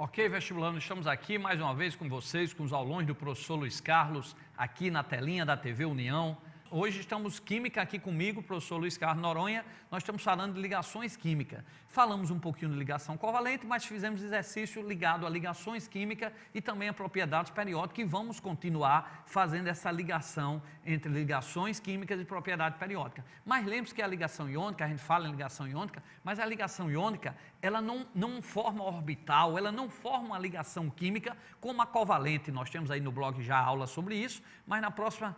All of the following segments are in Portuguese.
Ok, vestibulando, estamos aqui mais uma vez com vocês, com os alunos do professor Luiz Carlos, aqui na telinha da TV União. Hoje estamos Química aqui comigo, professor Luiz Carlos Noronha, nós estamos falando de ligações químicas. Falamos um pouquinho de ligação covalente, mas fizemos exercício ligado a ligações químicas e também a propriedades periódicas e vamos continuar fazendo essa ligação entre ligações químicas e propriedade periódica. Mas lembre-se que a ligação iônica, a gente fala em ligação iônica, mas a ligação iônica, ela não forma orbital, ela não forma uma ligação química como a covalente. Nós temos aí no blog já aula sobre isso, mas na próxima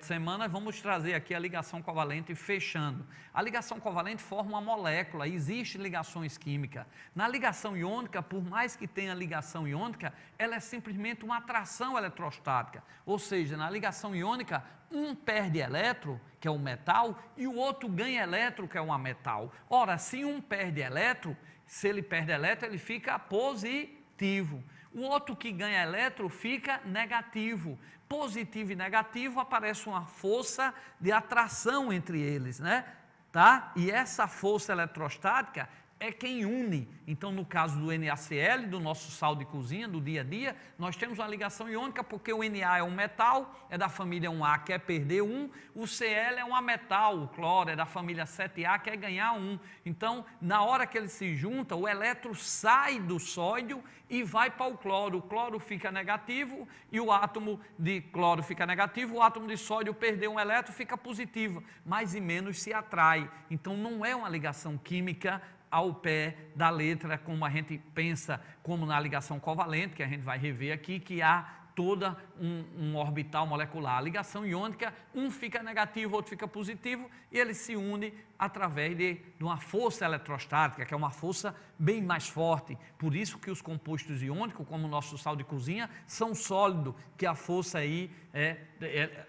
semana vamos trazer aqui a ligação covalente fechando. A ligação covalente forma uma molécula, existe ligações químicas. Na ligação iônica, por mais que tenha ligação iônica, ela é simplesmente uma atração eletrostática, ou seja, na ligação iônica, um perde elétron, que é o metal, e o outro ganha elétron, que é um ametal. Ora, se um perde elétron, se ele perde elétron, ele fica positivo. O outro que ganha elétron fica negativo. Positivo e negativo, aparece uma força de atração entre eles, né? Tá? E essa força eletrostática é quem une. Então, no caso do NaCl, do nosso sal de cozinha, do dia a dia, nós temos uma ligação iônica porque o Na é um metal, é da família 1A, quer perder 1, o Cl é um ametal, o cloro é da família 7A, quer ganhar 1. Então, na hora que eles se juntam, o elétron sai do sódio e vai para o cloro fica negativo e o átomo de cloro fica negativo, o átomo de sódio perdeu um elétron, fica positivo, mais e menos se atrai. Então, não é uma ligação química ao pé da letra, como a gente pensa, como na ligação covalente, que a gente vai rever aqui, que há toda um orbital molecular. A ligação iônica, um fica negativo, outro fica positivo, e ele se une através de uma força eletrostática, que é uma força bem mais forte. Por isso que os compostos iônicos, como o nosso sal de cozinha, são sólidos, que a força aí,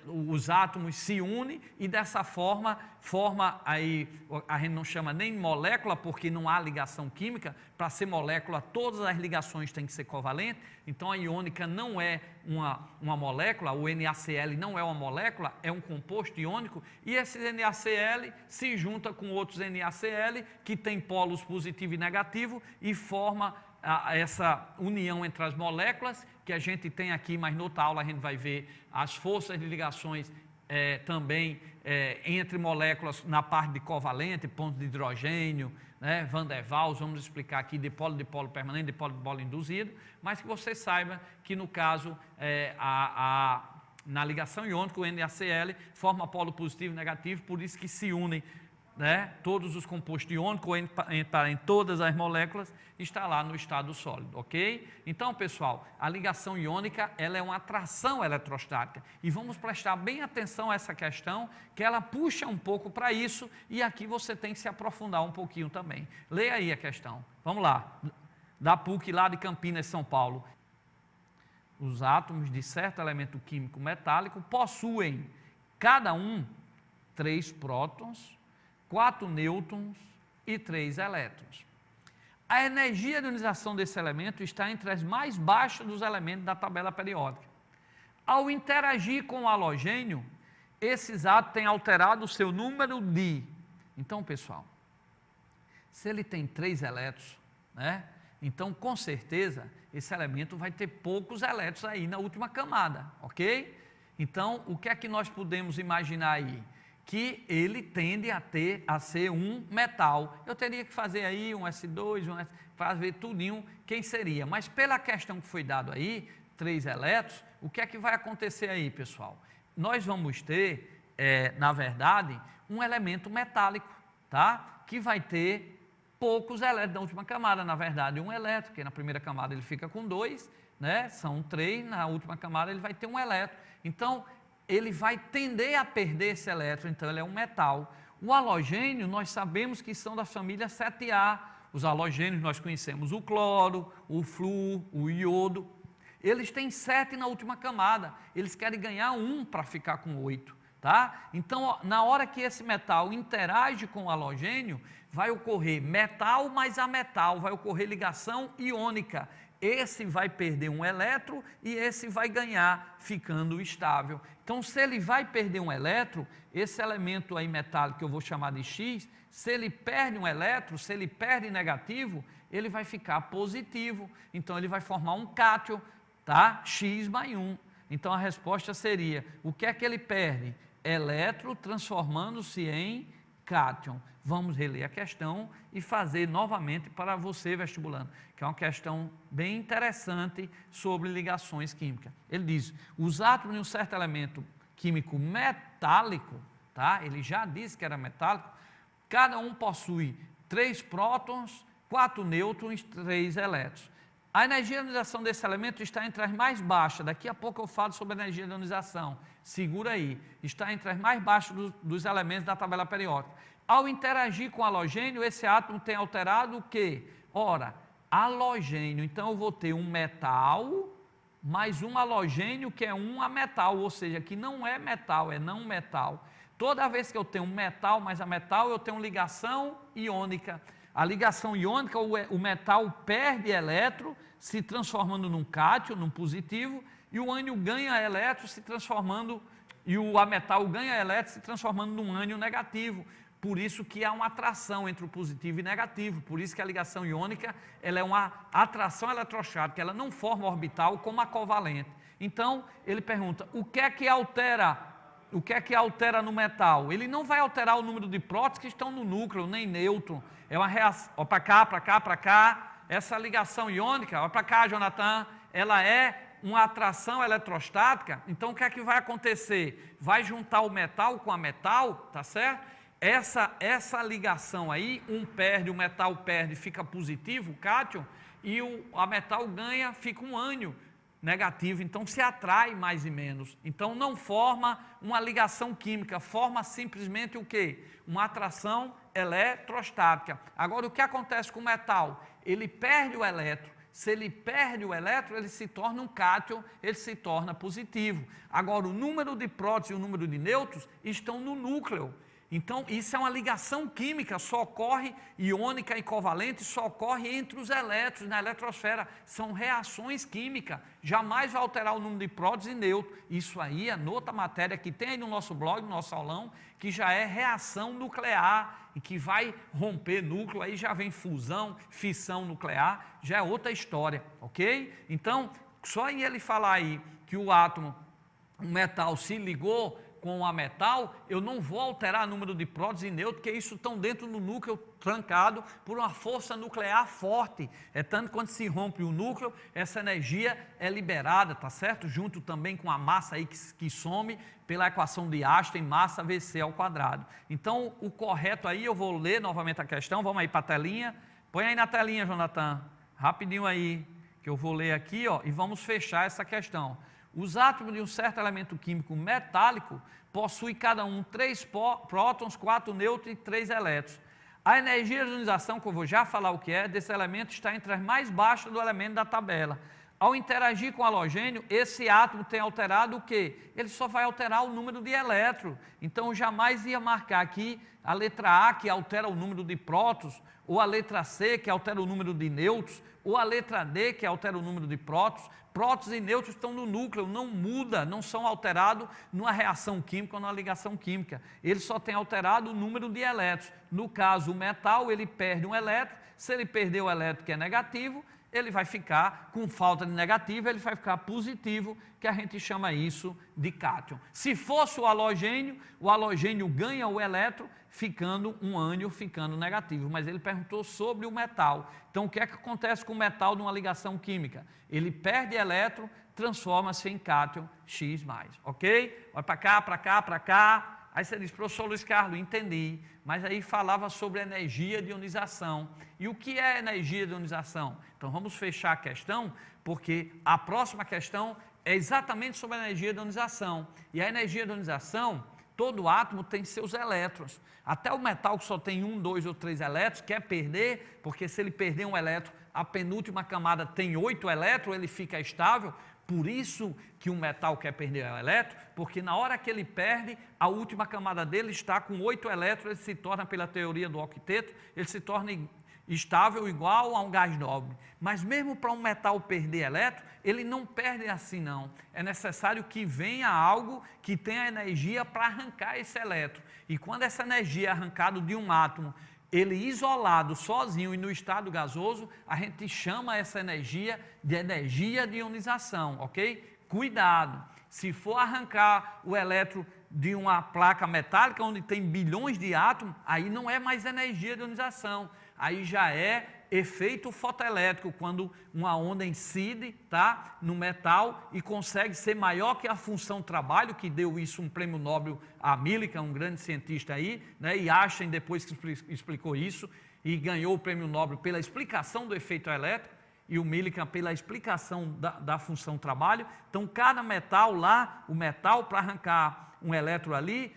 os átomos se unem e dessa forma aí, a gente não chama nem molécula, porque não há ligação química. Para ser molécula, todas as ligações têm que ser covalentes. Então a iônica não é uma molécula, o NaCl não é uma molécula, é um composto iônico, e esse NaCl se junta com outros NaCl que tem polos positivo e negativo e forma essa união entre as moléculas que a gente tem aqui, mas noutra aula a gente vai ver as forças de ligações também entre moléculas na parte de covalente, ponto de hidrogênio, né, Van der Waals, vamos explicar aqui dipolo permanente, dipolo induzido, mas que você saiba que no caso na ligação iônica o NaCl forma polo positivo e negativo, por isso que se unem, né, todos os compostos iônicos em todas as moléculas está lá no estado sólido, ok? Então, pessoal, a ligação iônica ela é uma atração eletrostática e vamos prestar bem atenção a essa questão, que ela puxa um pouco para isso e aqui você tem que se aprofundar um pouquinho também. Leia aí a questão, vamos lá, da PUC lá de Campinas, São Paulo. Os átomos de certo elemento químico metálico possuem cada um 3 prótons, 4 nêutrons e 3 elétrons. A energia de ionização desse elemento está entre as mais baixas dos elementos da tabela periódica. Ao interagir com o halogênio, esses átomos têm alterado o seu número de... Então, pessoal, se ele tem 3 elétrons, né? Então, com certeza, esse elemento vai ter poucos elétrons aí na última camada, ok? Então, o que é que nós podemos imaginar aí? Que ele tende a ser um metal. Eu teria que fazer aí um S2, fazer tudinho quem seria. Mas pela questão que foi dado aí, 3 elétrons, o que é que vai acontecer aí, pessoal? Nós vamos ter, na verdade, um elemento metálico, tá? Que vai ter poucos elétrons na última camada. Na verdade, um elétron, porque na primeira camada ele fica com 2, né? São 3, na última camada ele vai ter um elétron. Então, ele vai tender a perder esse elétron, então ele é um metal. O halogênio, nós sabemos que são da família 7A. Os halogênios, nós conhecemos o cloro, o flúor, o iodo. Eles têm 7 na última camada, eles querem ganhar 1 para ficar com 8. Tá? Então, na hora que esse metal interage com o halogênio, vai ocorrer metal mais ametal, vai ocorrer ligação iônica. Esse vai perder um elétron e esse vai ganhar, ficando estável. Então, se ele vai perder um elétron, esse elemento aí metálico que eu vou chamar de X, Se ele perde um elétron, se ele perde negativo, ele vai ficar positivo. Então, ele vai formar um cátion, tá? X mais 1. Então, a resposta seria, o que é que ele perde? Elétron transformando-se em cátion. Vamos reler a questão e fazer novamente para você, vestibulando, que é uma questão bem interessante sobre ligações químicas. Ele diz, os átomos de um certo elemento químico metálico, tá? Ele já disse que era metálico, cada um possui 3 prótons, 4 nêutrons, 3 elétrons. A energia de ionização desse elemento está entre as mais baixas. Daqui a pouco eu falo sobre a energia de ionização. Segura aí. Está entre as mais baixas dos elementos da tabela periódica. Ao interagir com halogênio, esse átomo tem alterado o quê? Ora, halogênio. Então, eu vou ter um metal mais um halogênio, que é um ametal, ou seja, que não é metal, é não metal. Toda vez que eu tenho um metal mais ametal, eu tenho ligação iônica. A ligação iônica, o metal perde elétron, se transformando num cátion, num positivo, e o ânion ganha elétron, se transformando, e o ametal ganha elétron, se transformando num ânion negativo. Por isso que há uma atração entre o positivo e negativo, por isso que a ligação iônica, ela é uma atração eletrostática, ela não forma orbital como a covalente. Então, ele pergunta, o que é que altera no metal? Ele não vai alterar o número de prótons que estão no núcleo, nem nêutron. É uma reação, para cá, para cá, para cá. Essa ligação iônica, para cá, Jonathan, ela é uma atração eletrostática. Então, o que é que vai acontecer? Vai juntar o metal com a metal, tá certo? Essa ligação aí, o metal perde, fica positivo, o cátion, e a metal ganha, fica um ânion negativo, então se atrai mais e menos. Então não forma uma ligação química, forma simplesmente o quê? Uma atração eletrostática. Agora, o que acontece com o metal? Ele perde o elétron. Se ele perde o elétron, ele se torna um cátion, ele se torna positivo. Agora, o número de prótons e o número de nêutrons estão no núcleo. Então, isso é uma ligação química, só ocorre, iônica e covalente, só ocorre entre os elétrons, na eletrosfera. São reações químicas, jamais vai alterar o número de prótons e nêutrons. Isso aí é outra matéria que tem aí no nosso blog, no nosso aulão, que já é reação nuclear, e que vai romper núcleo, aí já vem fusão, fissão nuclear, já é outra história, ok? Então, só em ele falar aí que o átomo, o metal se ligou com a metal, eu não vou alterar o número de prótons e nêutrons, porque isso estão dentro do núcleo trancado por uma força nuclear forte. É tanto que quando se rompe o núcleo, essa energia é liberada, tá certo? Junto também com a massa aí que some pela equação de Einstein, massa VC ao quadrado. Então, o correto aí, eu vou ler novamente a questão, vamos aí para a telinha. Põe aí na telinha, Jonathan, rapidinho aí, que eu vou ler aqui, ó, e vamos fechar essa questão. Os átomos de um certo elemento químico metálico possuem cada um 3 prótons, 4 nêutrons e 3 elétrons. A energia de ionização, que eu vou já falar o que é, desse elemento está entre as mais baixas do elemento da tabela. Ao interagir com o halogênio, esse átomo tem alterado o quê? Ele só vai alterar o número de elétrons. Então, eu jamais ia marcar aqui a letra A, que altera o número de prótons, ou a letra C, que altera o número de nêutrons, ou a letra D, que altera o número de prótons. Prótons e nêutrons estão no núcleo, não muda, não são alterados numa reação química ou numa ligação química. Ele só tem alterado o número de elétrons. No caso, o metal, ele perde um elétron. Se ele perder o elétron, que é negativo, ele vai ficar com falta de negativo, ele vai ficar positivo, que a gente chama isso de cátion. Se fosse o halogênio ganha o elétron, ficando um ânion, ficando negativo. Mas ele perguntou sobre o metal. Então, o que é que acontece com o metal numa ligação química? Ele perde elétron, transforma-se em cátion X+, ok? Vai para cá, para cá, para cá. Aí você diz, professor Luiz Carlos, entendi. Mas aí falava sobre energia de ionização. E o que é energia de ionização? Então, vamos fechar a questão, porque a próxima questão é exatamente sobre a energia de ionização. E a energia de ionização, todo átomo tem seus elétrons. Até o metal que só tem 1, 2 ou 3 elétrons, quer perder, porque se ele perder um elétron, a penúltima camada tem 8 elétrons, ele fica estável. Por isso que o metal quer perder o elétron, porque na hora que ele perde, a última camada dele está com 8 elétrons, ele se torna, pela teoria do octeto, ele se torna estável igual a um gás nobre. Mas mesmo para um metal perder elétron, ele não perde assim não. É necessário que venha algo que tenha energia para arrancar esse elétron. E quando essa energia é arrancada de um átomo, ele isolado, sozinho e no estado gasoso, a gente chama essa energia de ionização, ok? Cuidado, se for arrancar o elétron de uma placa metálica onde tem bilhões de átomos, aí não é mais energia de ionização, aí já é efeito fotoelétrico, quando uma onda incide, tá, no metal e consegue ser maior que a função trabalho, que deu isso um prêmio Nobel a Millikan, um grande cientista aí, né, e Einstein depois que explicou isso, e ganhou o prêmio Nobel pela explicação do efeito elétrico, e o Millikan pela explicação da função trabalho. Então, cada metal lá, o metal para arrancar um elétron ali,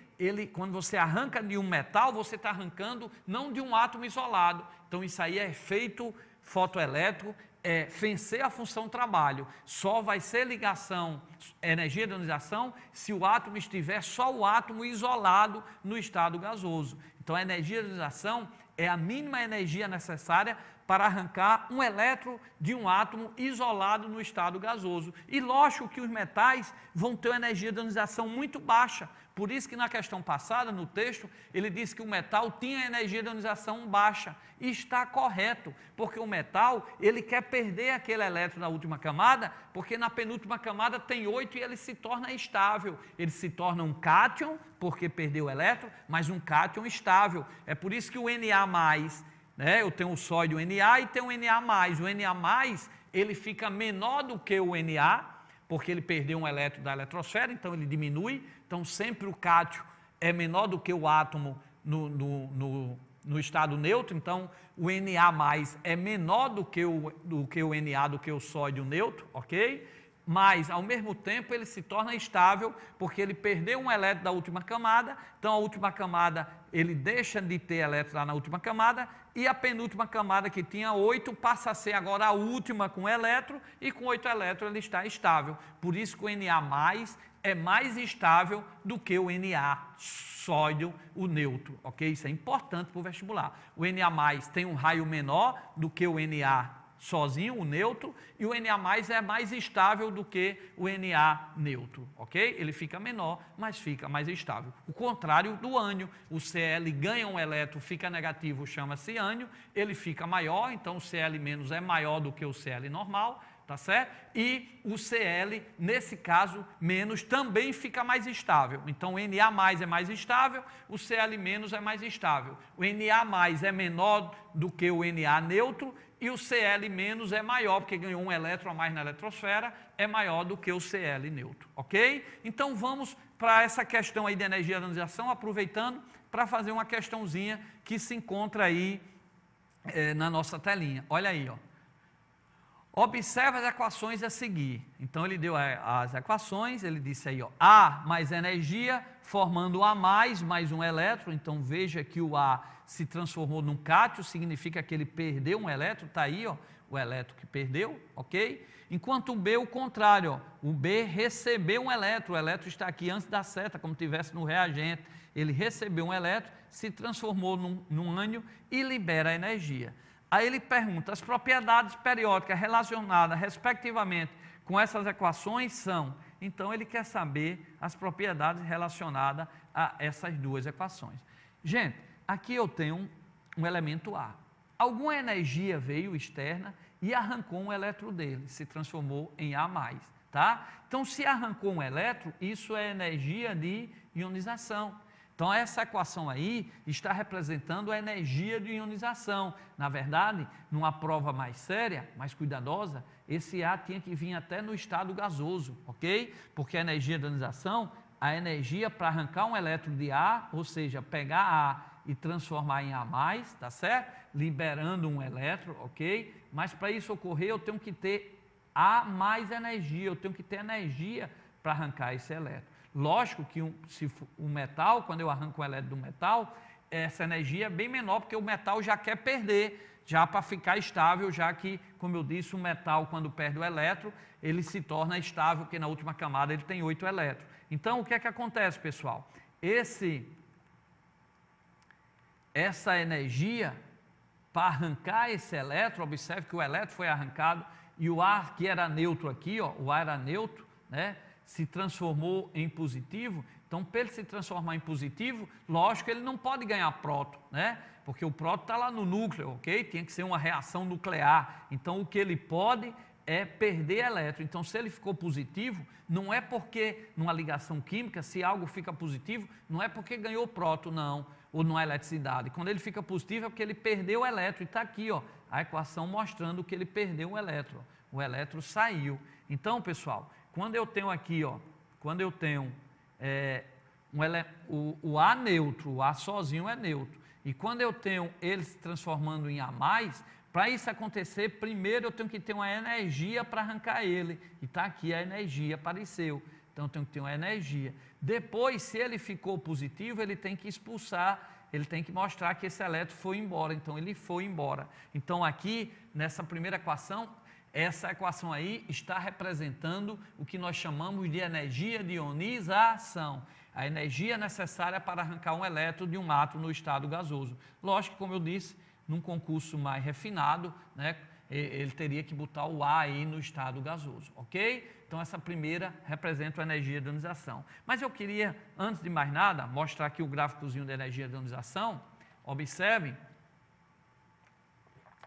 quando você arranca de um metal, você está arrancando não de um átomo isolado. Então, isso aí é efeito fotoelétrico, é vencer a função trabalho. Só vai ser ligação, energia de ionização, se o átomo estiver só o átomo isolado no estado gasoso. Então, a energia de ionização é a mínima energia necessária para arrancar um elétron de um átomo isolado no estado gasoso. E lógico que os metais vão ter uma energia de ionização muito baixa. Por isso que na questão passada, no texto, ele disse que o metal tinha energia de ionização baixa. E está correto, porque o metal, ele quer perder aquele elétron na última camada, porque na penúltima camada tem 8 e ele se torna estável. Ele se torna um cátion, porque perdeu o elétron, mas um cátion estável. É por isso que o Na+, né, eu tenho o sódio Na e tenho o Na+. O Na+, ele fica menor do que o Na, porque ele perdeu um elétron da eletrosfera, então ele diminui. Então, sempre o cátion é menor do que o átomo no estado neutro. Então, o Na+ é menor do que o Na, do que o sódio neutro, ok? Mas, ao mesmo tempo, ele se torna estável, porque ele perdeu um elétron da última camada. Então, a última camada, ele deixa de ter elétron lá na última camada, e a penúltima camada, que tinha 8, passa a ser agora a última com elétron, e com 8 elétrons ele está estável. Por isso que o Na+ é mais estável do que o Na, sódio, o neutro, ok? Isso é importante para o vestibular. O Na+ tem um raio menor do que o Na sozinho, o neutro, e o Na+ é mais estável do que o Na neutro, ok? Ele fica menor, mas fica mais estável. O contrário do ânion, o Cl ganha um elétron, fica negativo, chama-se ânion, ele fica maior, então o Cl- é maior do que o Cl normal, tá certo? E o Cl, nesse caso, menos, também fica mais estável. Então, o Na+ é mais estável, o Cl- é mais estável. O Na+ é menor do que o Na neutro, e o Cl- é maior, porque ganhou um elétron a mais na eletrosfera, é maior do que o Cl neutro, ok? Então, vamos para essa questão aí de energia de ionização, aproveitando para fazer uma questãozinha que se encontra aí na nossa telinha. Olha aí, ó. Observe as equações a seguir. Então, ele deu as equações, ele disse aí, ó, A mais energia, formando A mais um elétron. Então, veja que o A se transformou num cátion, significa que ele perdeu um elétron, está aí, ó, o elétron que perdeu, ok? Enquanto o B, o contrário, ó, o B recebeu um elétron, o elétron está aqui antes da seta, como tivesse no reagente. Ele recebeu um elétron, se transformou num ânion e libera energia. Aí ele pergunta, as propriedades periódicas relacionadas, respectivamente, com essas equações são... Então, ele quer saber as propriedades relacionadas a essas duas equações. Gente, aqui eu tenho um elemento A. Alguma energia veio externa e arrancou um elétron dele, se transformou em A+, tá? Então, se arrancou um elétron, isso é energia de ionização. Então, essa equação aí está representando a energia de ionização. Na verdade, numa prova mais séria, mais cuidadosa, esse A tinha que vir até no estado gasoso, ok? Porque a energia de ionização, a energia para arrancar um elétron de A, ou seja, pegar A e transformar em A+, tá certo? Liberando um elétron, ok? Mas para isso ocorrer, eu tenho que ter A mais energia, eu tenho que ter energia para arrancar esse elétron. Lógico que se o metal, quando eu arranco o elétron do metal, essa energia é bem menor, porque o metal já quer perder, já para ficar estável, já que, como eu disse, o metal, quando perde o elétron, ele se torna estável, porque na última camada ele tem 8 elétrons. Então, o que é que acontece, pessoal? Essa energia, para arrancar esse elétron, observe que o elétron foi arrancado e o ar que era neutro aqui, ó, o ar era neutro, né, se transformou em positivo. Então, para ele se transformar em positivo, lógico, ele não pode ganhar próton, né? Porque o próton está lá no núcleo, ok? Tinha que ser uma reação nuclear. Então, o que ele pode é perder elétron. Então, se ele ficou positivo, não é porque, numa ligação química, se algo fica positivo, não é porque ganhou próton, não, ou não é eletricidade. Quando ele fica positivo é porque ele perdeu o elétron. E está aqui, ó, a equação mostrando que ele perdeu o elétron saiu. Então, pessoal, quando eu tenho aqui, ó, quando eu tenho o A neutro, o A sozinho é neutro, e quando eu tenho ele se transformando em A+, para isso acontecer, primeiro eu tenho que ter uma energia para arrancar ele, e está aqui a energia, apareceu, então eu tenho que ter uma energia. Depois, se ele ficou positivo, ele tem que expulsar, ele tem que mostrar que esse elétron foi embora, então ele foi embora. Então aqui, nessa primeira equação, essa equação aí está representando o que nós chamamos de energia de ionização, a energia necessária para arrancar um elétron de um átomo no estado gasoso. Lógico que, como eu disse, num concurso mais refinado, né, ele teria que botar o A aí no estado gasoso, ok? Então essa primeira representa a energia de ionização. Mas eu queria, antes de mais nada, mostrar aqui o gráficozinho da energia de ionização. Observem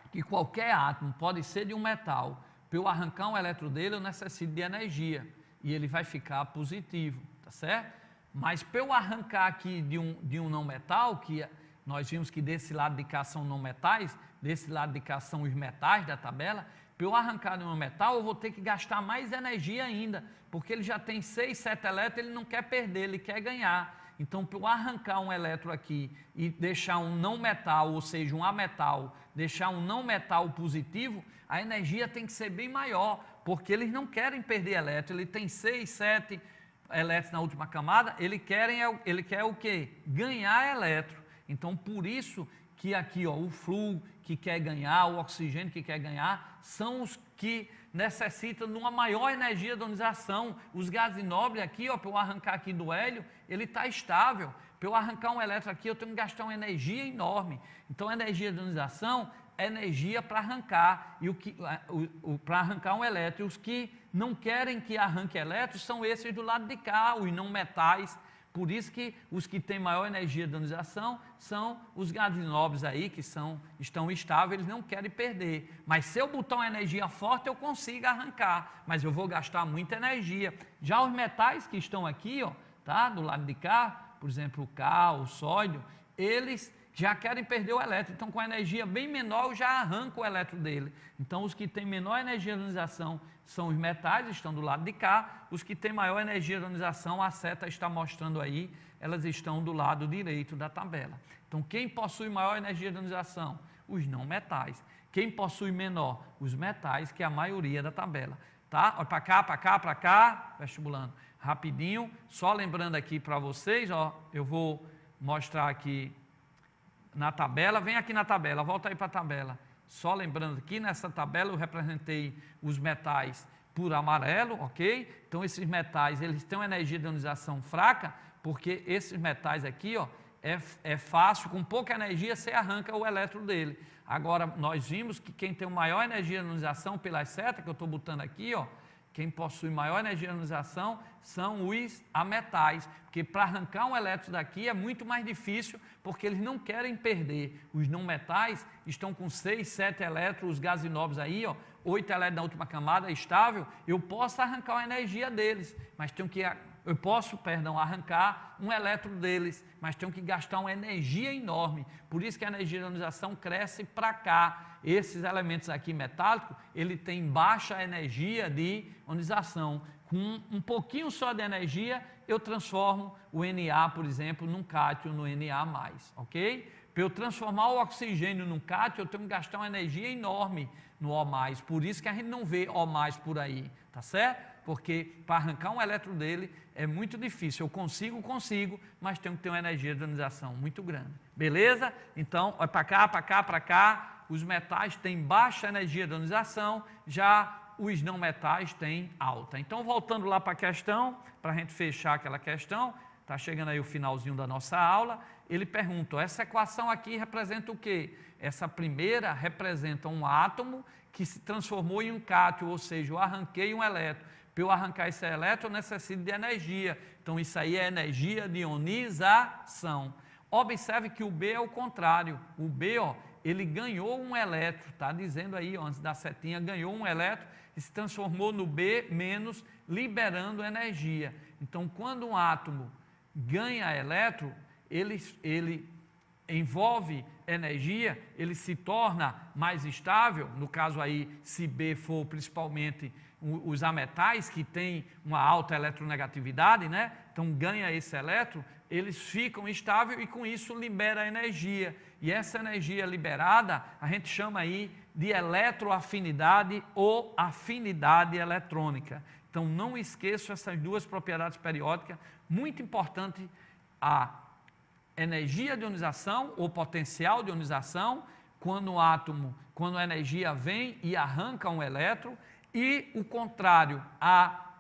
que qualquer átomo pode ser de um metal. Para eu arrancar um elétron dele, eu necessito de energia, e ele vai ficar positivo, tá certo? Mas para eu arrancar aqui de um não metal, que nós vimos que desse lado de cá são não metais, desse lado de cá são os metais da tabela, para eu arrancar de um metal, eu vou ter que gastar mais energia ainda, porque ele já tem 6, 7 elétrons, ele não quer perder, ele quer ganhar. Então, para eu arrancar um elétron aqui e deixar um não metal, ou seja, um ametal, deixar um não metal positivo, a energia tem que ser bem maior, porque eles não querem perder elétron. Ele tem 6, 7 elétrons na última camada, ele quer o quê? Ganhar elétron. Então, por isso que aqui, ó, o flúor que quer ganhar, o oxigênio que quer ganhar, são os que necessitam de uma maior energia de ionização. Os gases nobres aqui, ó, para eu arrancar aqui do hélio, ele está estável. Para eu arrancar um elétron aqui, eu tenho que gastar uma energia enorme. Então, a energia de ionização é energia para arrancar, para arrancar um elétron. E os que não querem que arranque elétrons são esses do lado de cá, os não metais. Por isso que os que têm maior energia de ionização são os gases nobres aí, que estão estáveis, eles não querem perder. Mas se eu botar uma energia forte, eu consigo arrancar, mas eu vou gastar muita energia. Já os metais que estão aqui, ó, tá, do lado de cá, por exemplo, o K, o sódio, eles já querem perder o elétron. Então, com a energia bem menor, eu já arranco o elétron dele. Então, os que têm menor energia de ionização são os metais, estão do lado de cá. Os que têm maior energia de ionização, a seta está mostrando aí, elas estão do lado direito da tabela. Então, quem possui maior energia de ionização? Os não metais. Quem possui menor? Os metais, que é a maioria da tabela. Tá? Olha para cá, para cá, para cá, vestibulando. Rapidinho, só lembrando aqui para vocês, ó, eu vou mostrar aqui na tabela, vem aqui na tabela, volta aí para a tabela. Só lembrando aqui, nessa tabela eu representei os metais por amarelo, ok? Então esses metais, eles têm uma energia de ionização fraca, porque esses metais aqui, ó, é fácil, com pouca energia você arranca o elétron dele. Agora, nós vimos que quem tem maior energia de ionização pelas setas, que eu estou botando aqui, ó, quem possui maior energia de ionização são os ametais, porque para arrancar um elétron daqui é muito mais difícil, porque eles não querem perder. Os não metais estão com 6, 7 elétrons, os gases nobres aí, ó, 8 elétrons na última camada, estável, eu posso arrancar a energia deles, mas eu posso arrancar um elétron deles, mas tenho que gastar uma energia enorme. Por isso que a energia de ionização cresce para cá. Esses elementos aqui metálicos, ele tem baixa energia de ionização. Com um pouquinho só de energia, eu transformo o Na, por exemplo, num cátion, no Na+, ok? Para eu transformar o oxigênio num cátion, eu tenho que gastar uma energia enorme no O+. Por isso que a gente não vê O+, por aí, tá certo? Porque para arrancar um elétron dele é muito difícil. Eu consigo, mas tenho que ter uma energia de ionização muito grande. Beleza? Então, olha para cá, para cá, para cá. Os metais têm baixa energia de ionização, já os não metais têm alta. Então, voltando lá para a questão, para a gente fechar aquela questão, está chegando aí o finalzinho da nossa aula, ele pergunta, essa equação aqui representa o quê? Essa primeira representa um átomo que se transformou em um cátion, ou seja, eu arranquei um elétron. Para eu arrancar esse elétron, eu necessito de energia. Então, isso aí é energia de ionização. Observe que o B é o contrário. O B, ó, ele ganhou um elétron, está dizendo aí, ó, antes da setinha, ganhou um elétron e se transformou no B menos, liberando energia. Então, quando um átomo ganha elétron, ele envolve energia, ele se torna mais estável, no caso aí, se B for principalmente os ametais, que tem uma alta eletronegatividade, né? Então ganha esse elétron, eles ficam estáveis e com isso libera energia. E essa energia liberada, a gente chama aí de eletroafinidade ou afinidade eletrônica. Então não esqueçam essas duas propriedades periódicas, muito importante, a energia de ionização ou potencial de ionização, quando a energia vem e arranca um elétron, e o contrário, a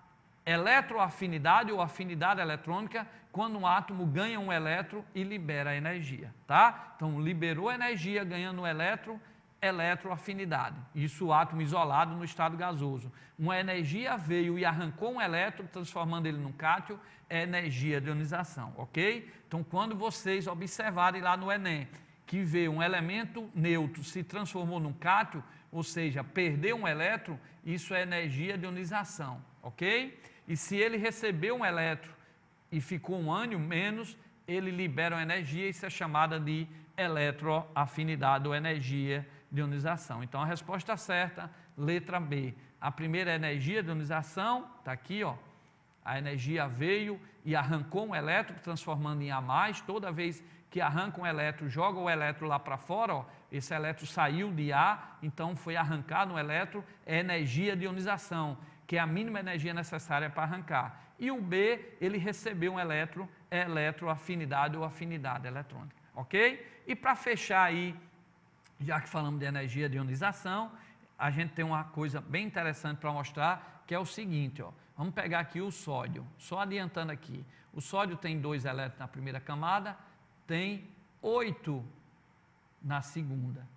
eletroafinidade ou afinidade eletrônica, quando um átomo ganha um elétron e libera energia, tá? Então, liberou energia ganhando um elétron, eletroafinidade. Isso o átomo isolado no estado gasoso. Uma energia veio e arrancou um elétron, transformando ele num cátion, é energia de ionização, ok? Então, quando vocês observarem lá no Enem, que vê um elemento neutro se transformou num cátion, ou seja, perdeu um elétron, isso é energia de ionização, ok? E se ele recebeu um elétron e ficou um ânion menos, ele libera uma energia, isso é chamada de eletroafinidade ou energia de ionização. Então, a resposta certa, letra B. A primeira é energia de ionização, está aqui, ó. A energia veio e arrancou um elétron, transformando em A+, toda vez que arranca um elétron, joga o elétron lá para fora, ó, esse elétron saiu de A, então foi arrancado um elétron, é energia de ionização, que é a mínima energia necessária para arrancar. E o B, ele recebeu um elétron, é eletroafinidade ou afinidade eletrônica, ok? E para fechar aí, já que falamos de energia de ionização, a gente tem uma coisa bem interessante para mostrar, que é o seguinte, ó, vamos pegar aqui o sódio, só adiantando aqui, o sódio tem 2 elétrons na primeira camada, tem 8 na segunda.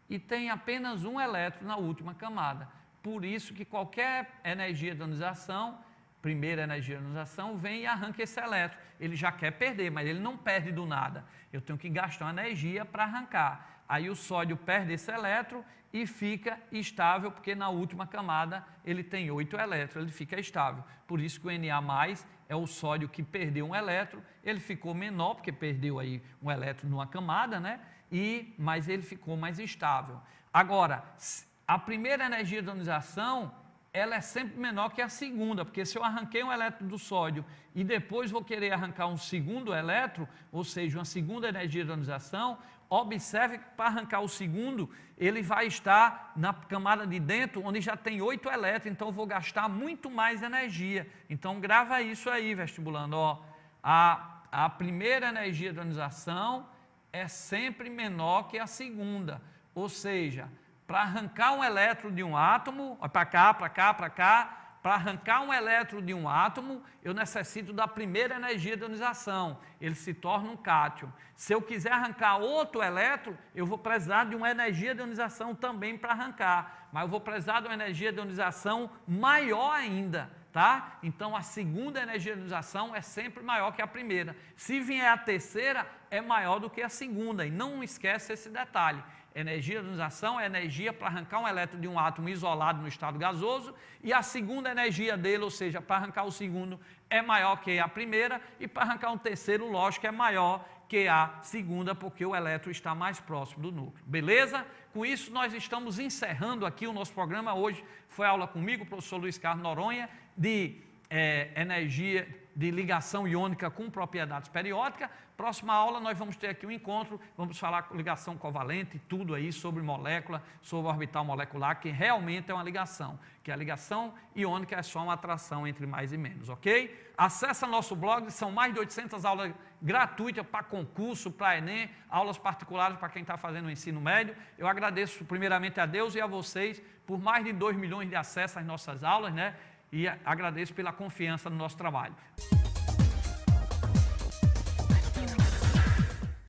E tem apenas um elétron na última camada. Por isso que qualquer energia de ionização, primeira energia de ionização, vem e arranca esse elétron. Ele já quer perder, mas ele não perde do nada. Eu tenho que gastar uma energia para arrancar. Aí o sódio perde esse elétron e fica estável, porque na última camada ele tem 8 elétrons, ele fica estável. Por isso que o Na+, é o sódio que perdeu um elétron, ele ficou menor, porque perdeu aí um elétron numa camada, né? Mas ele ficou mais estável. Agora, a primeira energia de ionização, ela é sempre menor que a segunda, porque se eu arranquei um elétron do sódio e depois vou querer arrancar um segundo elétron, ou seja, uma segunda energia de ionização, observe que para arrancar o segundo, ele vai estar na camada de dentro, onde já tem 8 elétrons, então eu vou gastar muito mais energia. Então grava isso aí, vestibulando, ó, a primeira energia de ionização é sempre menor que a segunda, ou seja, para arrancar um elétron de um átomo, para cá, para cá, para cá, para arrancar um elétron de um átomo, eu necessito da primeira energia de ionização, ele se torna um cátion. Se eu quiser arrancar outro elétron, eu vou precisar de uma energia de ionização também para arrancar, mas eu vou precisar de uma energia de ionização maior ainda, tá? Então a segunda energia de ionização é sempre maior que a primeira. Se vier a terceira, é maior do que a segunda, e não esquece esse detalhe. Energia de ionização é energia para arrancar um elétron de um átomo isolado no estado gasoso, e a segunda energia dele, ou seja, para arrancar o segundo, é maior que a primeira, e para arrancar um terceiro, lógico, é maior que a segunda, porque o elétron está mais próximo do núcleo. Beleza? Com isso, nós estamos encerrando aqui o nosso programa. Hoje foi aula comigo, o professor Luiz Carlos Noronha, de energia de ligação iônica com propriedades periódicas. Próxima aula nós vamos ter aqui um encontro, vamos falar com ligação covalente, tudo aí sobre molécula, sobre orbital molecular, que realmente é uma ligação, que a ligação iônica é só uma atração entre mais e menos, ok? Acesse nosso blog, são mais de 800 aulas gratuitas para concurso, para Enem, aulas particulares para quem está fazendo o ensino médio. Eu agradeço primeiramente a Deus e a vocês por mais de 2 milhões de acessos às nossas aulas, né? E agradeço pela confiança no nosso trabalho.